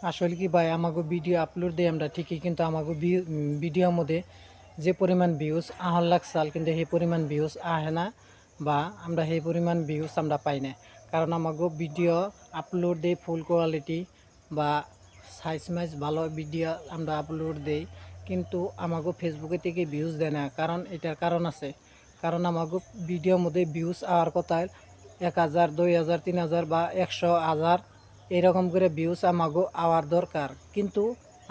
আসলে কি ভাই আমাকে ভিডিও আপলোড দিই আমরা ঠিকই, কিন্তু আমাকে ভিডিওর মধ্যে যে পরিমাণ ভিউজ আহর লাগছাল কিন্তু সেই পরিমাণ ভিউজ আহে না, বা আমরা সেই পরিমাণ ভিউজ আমরা পাই না। কারণ আমাকে ভিডিও আপলোড দিই ফুল কোয়ালিটি বা সাইজ মাইজ ভালো ভিডিও আমরা আপলোড দেই, কিন্তু আমাকে ফেসবুকে থেকে ভিউজ দেয় না। কারণ এটার কারণ আছে, কারণ আমাকে ভিডিওর মধ্যে ভিউজ আওয়ার কথা 1000, 2000, 3000 বা 100,000 এরকম করে ভিউজ আমাগো আওয়ার দরকার, কিন্তু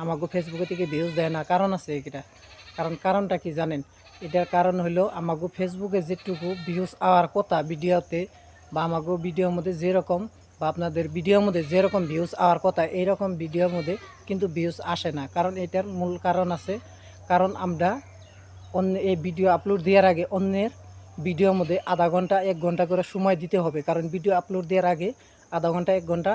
আমাগো ফেসবুকে থেকে ভিউজ দেয় না। কারণ আছে এটা, কারণটা কি জানেন? এটার কারণ হলো আমাগো ফেসবুকে যেটুকু ভিউজ আওয়ার কথা ভিডিওতে, বা আমাগো ভিডিওর মধ্যে যেরকম বা আপনাদের ভিডিওর মধ্যে যেরকম ভিউজ আওয়ার কথা এইরকম ভিডিওর মধ্যে কিন্তু ভিউজ আসে না। কারণ এটার মূল কারণ আছে, কারণ আমরা অন্য এই ভিডিও আপলোড দেওয়ার আগে অন্যের ভিডিওর মধ্যে আধা ঘন্টা 1 ঘন্টা করে সময় দিতে হবে। কারণ ভিডিও আপলোড দেওয়ার আগে আধা ঘন্টা 1 ঘন্টা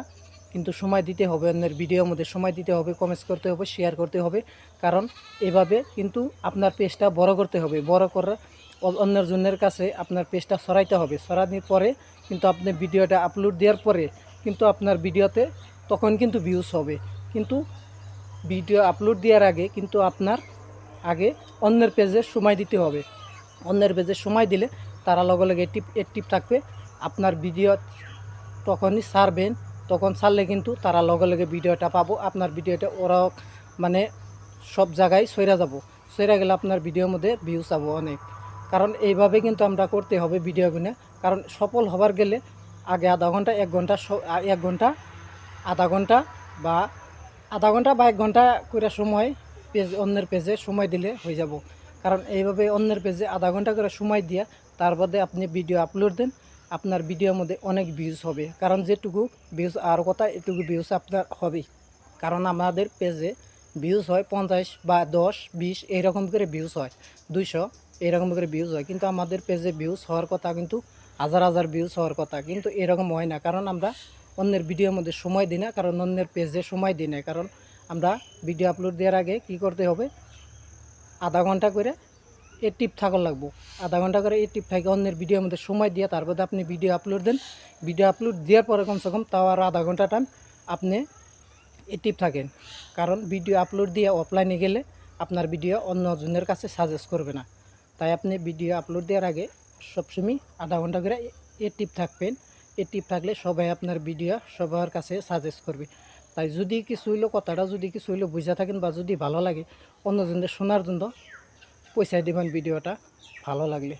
কিন্তু সময় দিতে হবে, অন্যের ভিডিওর মধ্যে সময় দিতে হবে, কমেন্টস করতে হবে, শেয়ার করতে হবে। কারণ এভাবে কিন্তু আপনার পেজটা বড় করতে হবে, বড় করে অন্যের জনের কাছে আপনার পেজটা ছড়াইতে হবে। ছড়ানোর পরে কিন্তু আপনি ভিডিওটা আপলোড দেওয়ার পরে কিন্তু আপনার ভিডিওতে তখন কিন্তু ভিউজ হবে। কিন্তু ভিডিও আপলোড দেওয়ার আগে কিন্তু আপনার আগে অন্যের পেজে সময় দিতে হবে। অন্যের পেজে সময় দিলে তারা লগে লগে অ্যাক্টিভ থাকবে। আপনার ভিডিও তখনই ছাড়বেন, তখন ছাড়লে কিন্তু তারা লগে লগে ভিডিওটা পাবো। আপনার ভিডিওটা ওরাও মানে সব জায়গায় সইরা যাব, সইরা গেলে আপনার ভিডিওর মধ্যে ভিউজ পাবো অনেক। কারণ এইভাবে কিন্তু আমরা করতে হবে ভিডিওগুলো। কারণ সফল হবার গেলে আগে আধা ঘন্টা 1 ঘন্টা 1 ঘন্টা আধা ঘন্টা বা আধা ঘন্টা বা 1 ঘন্টা করে সময় অন্যের পেজে সময় দিলে হয়ে যাব। কারণ এইভাবে অন্যের পেজে আধা ঘন্টা করে সময় দিয়া তার মধ্যে আপনি ভিডিও আপলোড দেন, আপনার ভিডিওর মধ্যে অনেক ভিউজ হবে। কারণ যেটুকু ভিউজ আর কথা এটুকু ভিউজ আপনার হবেই। কারণ আমাদের পেজে ভিউজ হয় 50 বা 10, 20 এইরকম করে ভিউজ হয়, 200 এইরকম করে ভিউজ হয়। কিন্তু আমাদের পেজে ভিউজ হওয়ার কথা কিন্তু হাজার হাজার ভিউজ হওয়ার কথা, কিন্তু এরকম হয় না। কারণ আমরা অন্যের ভিডিওর মধ্যে সময় দিই না, কারণ অন্যের পেজে সময় দিই না। কারণ আমরা ভিডিও আপলোড দেওয়ার আগে কি করতে হবে, আধা ঘন্টা করে অ্যাক্টিভ থাকা লাগবো। আধা ঘন্টা করে অ্যাক্টিভ থাকে অন্যের ভিডিওর মধ্যে সময় দিয়ে তারপরে আপনি ভিডিও আপলোড দেন। ভিডিও আপলোড দেওয়ার পরে কমসে কম তাও আর আধা ঘন্টা টাইম আপনি অ্যাক্টিভ থাকেন। কারণ ভিডিও আপলোড দিয়ে অফলাইনে গেলে আপনার ভিডিও অন্যজনের কাছে সাজেস্ট করবে না। তাই আপনি ভিডিও আপলোড দেওয়ার আগে সবসময় আধা ঘন্টা করে অ্যাক্টিভ থাকবেন। অ্যাক্টিভ থাকলে সবাই আপনার ভিডিও সবার কাছে সাজেস্ট করবে। তাই যদি কিছু হইলো কথাটা যদি কিছু হইলো বুঝা থাকেন বা যদি ভালো লাগে অন্যজনদের শোনার জন্য পয়সা দেবেন ভিডিওটা ভালো লাগলে।